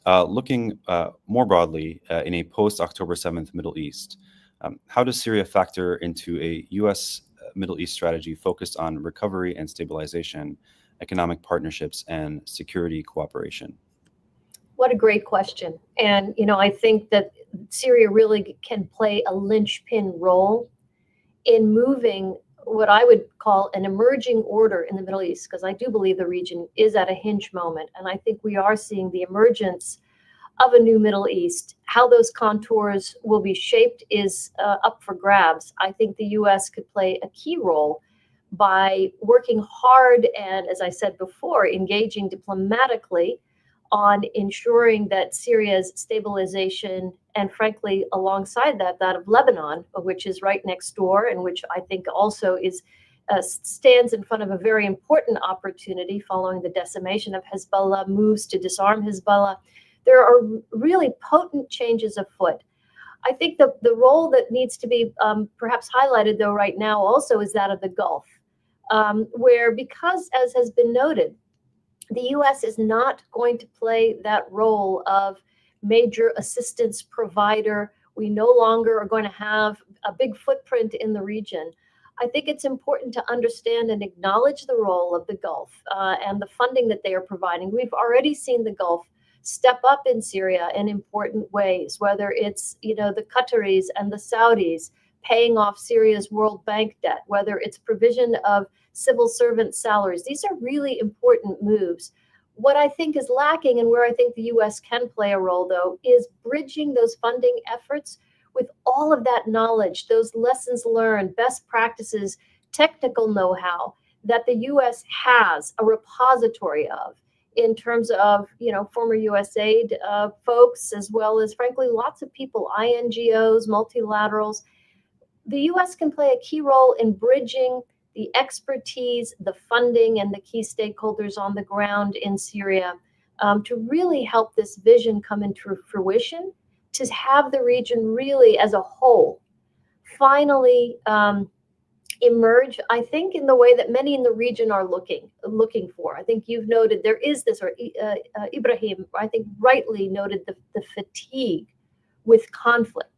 Looking more broadly in a post-October 7th Middle East, how does Syria factor into a U.S. Middle East strategy focused on recovery and stabilization, economic partnerships, and security cooperation? What a great question. And, I think that Syria really can play a linchpin role in moving what I would call an emerging order in the Middle East, because I do believe the region is at a hinge moment. And I think we are seeing the emergence of a new Middle East. How those contours will be shaped is up for grabs. I think the U.S. could play a key role by working hard and, as I said before, engaging diplomatically on ensuring that Syria's stabilization, and frankly, alongside that of Lebanon, which is right next door, and which I think also stands in front of a very important opportunity following the decimation of Hezbollah, moves to disarm Hezbollah. There are really potent changes afoot. I think the role that needs to be perhaps highlighted, though, right now also is that of the Gulf, where, because, as has been noted, the U.S. is not going to play that role of major assistance provider. We no longer are going to have a big footprint in the region. I think it's important to understand and acknowledge the role of the Gulf and the funding that they are providing. We've already seen the Gulf step up in Syria in important ways, whether it's, the Qataris and the Saudis paying off Syria's World Bank debt, whether it's provision of civil servant salaries. These are really important moves. What I think is lacking, and where I think the U.S. can play a role, though, is bridging those funding efforts with all of that knowledge, those lessons learned, best practices, technical know-how that the U.S. has a repository of, in terms of, former USAID folks, as well as, frankly, lots of people, INGOs, multilaterals. The U.S. can play a key role in bridging the expertise, the funding, and the key stakeholders on the ground in Syria to really help this vision come into fruition, to have the region really as a whole finally emerge, I think, in the way that many in the region are looking for. I think you've noted there is this, or Ibrahim, I think, rightly noted the fatigue with conflict.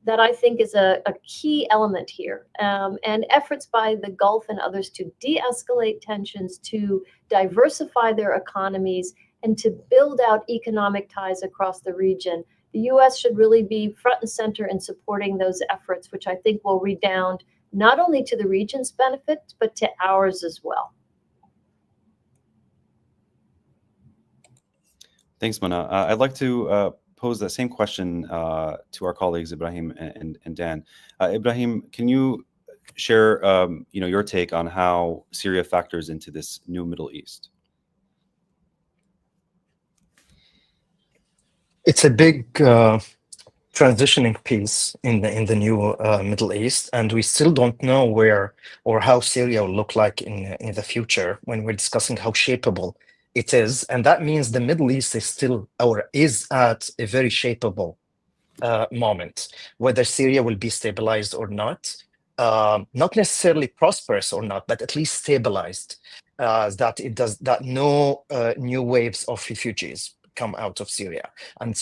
That I think is a key element here, and efforts by the Gulf and others to de-escalate tensions, to diversify their economies, and to build out economic ties across the region. The U.S. should really be front and center in supporting those efforts, which I think will redound not only to the region's benefit, but to ours as well. Thanks, Mona. I'd like to pose that same question to our colleagues Ibrahim and Dan. Ibrahim, can you share your take on how Syria factors into this new Middle East? It's a big transitioning piece in the new Middle East, and we still don't know where or how Syria will look like in the future when we're discussing how shapeable it is. And that means the Middle East is still, or is at, a very shapeable moment, whether Syria will be stabilized or not, not necessarily prosperous or not, but at least stabilized, that no new waves of refugees come out of Syria, and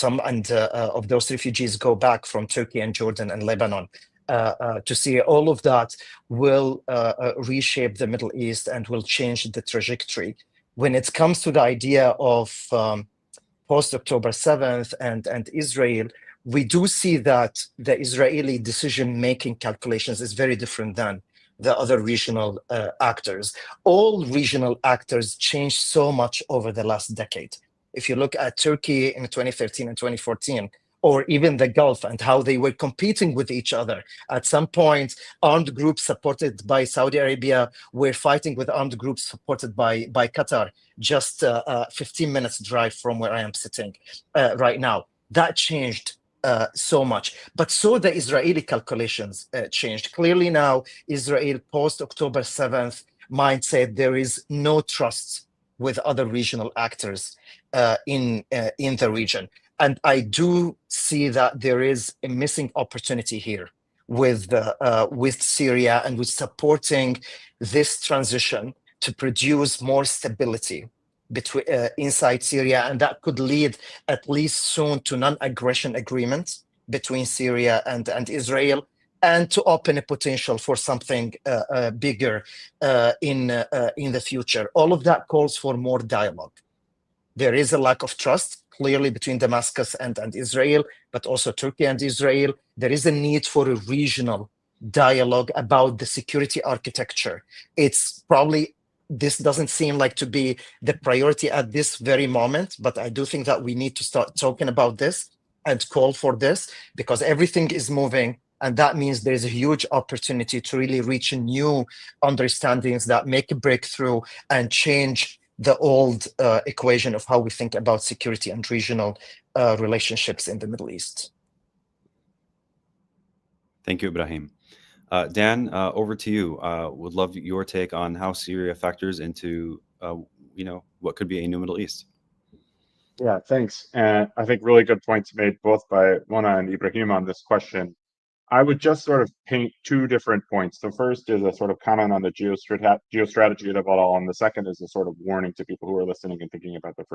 of those refugees go back from Turkey and Jordan and Lebanon to Syria. All of that will reshape the Middle East and will change the trajectory. When it comes to the idea of post-October 7th and Israel, we do see that the Israeli decision-making calculations is very different than the other regional actors. All regional actors changed so much over the last decade. If you look at Turkey in 2013 and 2014, or even the Gulf and how they were competing with each other. At some point, armed groups supported by Saudi Arabia were fighting with armed groups supported by Qatar, just 15 minutes drive from where I am sitting right now. That changed so much. But so the Israeli calculations changed. Clearly now, Israel post-October 7th mindset, there is no trust with other regional actors in the region. And I do see that there is a missing opportunity here with Syria and with supporting this transition to produce more stability between inside Syria, and that could lead at least soon to non-aggression agreements between Syria and Israel, and to open a potential for something bigger in the future. All of that calls for more dialogue. There is a lack of trust, clearly, between Damascus and Israel, but also Turkey and Israel. There is a need for a regional dialogue about the security architecture. It's probably, this doesn't seem like to be the priority at this very moment, but I do think that we need to start talking about this and call for this, because everything is moving, and that means there's a huge opportunity to really reach new understandings that make a breakthrough and change the old equation of how we think about security and regional relationships in the Middle East. Thank you, Ibrahim. Dan, over to you. Would love your take on how Syria factors into, what could be a new Middle East. Yeah, thanks. And I think really good points made both by Mona and Ibrahim on this question. I would just sort of paint two different points. The first is a sort of comment on the geostrategy of it all, and the second is a sort of warning to people who are listening and thinking about the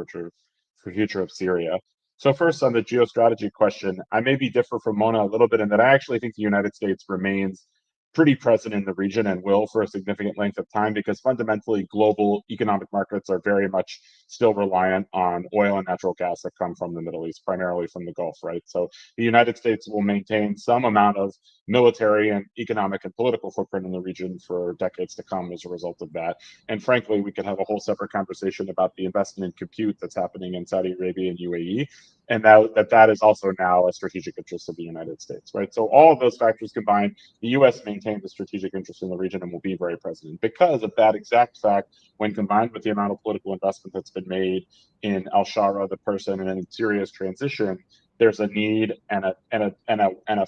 future of Syria. So first, on the geostrategy question, I maybe differ from Mona a little bit in that I actually think the United States remains pretty present in the region and will for a significant length of time, because fundamentally global economic markets are very much still reliant on oil and natural gas that come from the Middle East, primarily from the Gulf, right? So the United States will maintain some amount of military and economic and political footprint in the region for decades to come as a result of that. And frankly, we could have a whole separate conversation about the investment in compute that's happening in Saudi Arabia and UAE, and that is also now a strategic interest of the United States, right? So all of those factors combined, the U.S. maintains a strategic interest in the region and will be very present. Because of that exact fact, when combined with the amount of political investment that's been made in al-Sharaa, the person, and in Syria's transition, there's a need and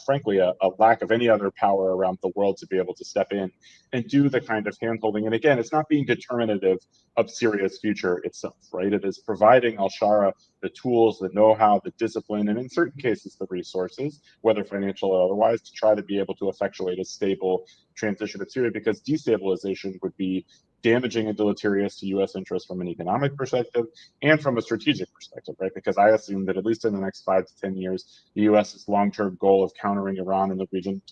frankly a lack of any other power around the world to be able to step in and do the kind of handholding. And again, it's not being determinative of Syria's future itself, right? It is providing al-Sharaa the tools, the know-how, the discipline, and in certain cases, the resources, whether financial or otherwise, to try to be able to effectuate a stable transition of Syria, because destabilization would be damaging and deleterious to U.S. interests from an economic perspective and from a strategic perspective, right? Because I assume that at least in the next 5 to 10 years, the U.S.'s long-term goal of countering Iran in the region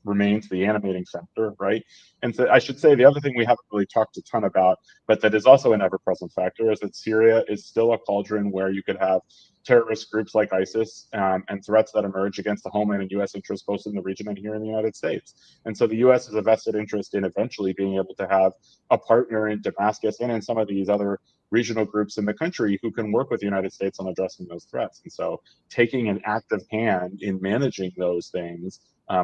remains the animating factor, right? And so I should say the other thing we haven't really talked a ton about, but that is also an ever-present factor, is that Syria is still a cauldron where you could have terrorist groups like ISIS and threats that emerge against the homeland and U.S. interests both in the region and here in the United States. And so the U.S. has a vested interest in eventually being able to have a partner in Damascus and in some of these other regional groups in the country who can work with the United States on addressing those threats. And so taking an active hand in managing those things,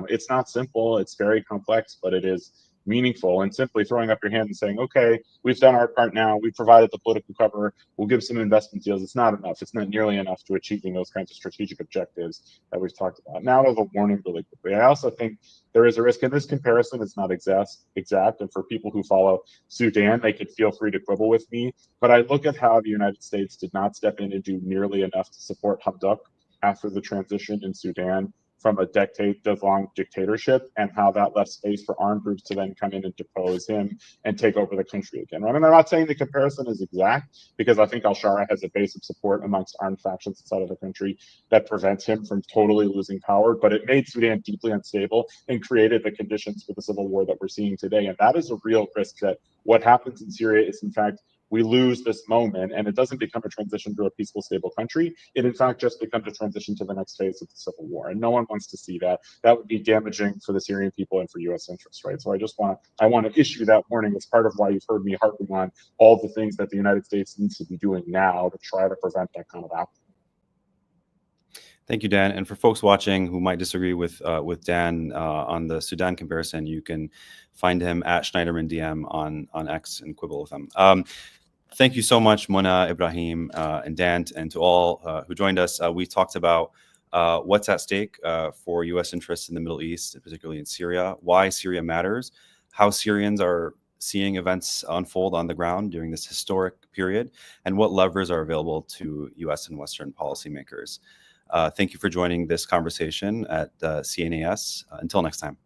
it's not simple, it's very complex, but it is meaningful. And simply throwing up your hand and saying, okay, we've done our part now, we've provided the political cover, we'll give some investment deals, it's not enough. It's not nearly enough to achieving those kinds of strategic objectives that we've talked about. Now, as a warning really quickly, I also think there is a risk, and this comparison is not exact, and for people who follow Sudan, they could feel free to quibble with me, but I look at how the United States did not step in and do nearly enough to support Hamdok after the transition in Sudan from a decade-long dictatorship, and how that left space for armed groups to then come in and depose him and take over the country again. I mean, I'm not saying the comparison is exact, because I think al-Sharaa has a base of support amongst armed factions inside of the country that prevents him from totally losing power, but it made Sudan deeply unstable and created the conditions for the civil war that we're seeing today. And that is a real risk, that what happens in Syria is, in fact, we lose this moment and it doesn't become a transition to a peaceful, stable country. It in fact just becomes a transition to the next phase of the civil war. And no one wants to see that. That would be damaging for the Syrian people and for US interests, right? So I want to issue that warning as part of why you've heard me harping on all the things that the United States needs to be doing now to try to prevent that kind of outcome. Thank you, Dan. And for folks watching who might disagree with Dan on the Sudan comparison, you can find him at Schneiderman DM on X and quibble with him. Thank you so much, Mona, Ibrahim, and Dan, and to all who joined us. We talked about what's at stake for U.S. interests in the Middle East, particularly in Syria, why Syria matters, how Syrians are seeing events unfold on the ground during this historic period, and what levers are available to U.S. and Western policymakers. Thank you for joining this conversation at CNAS. Until next time.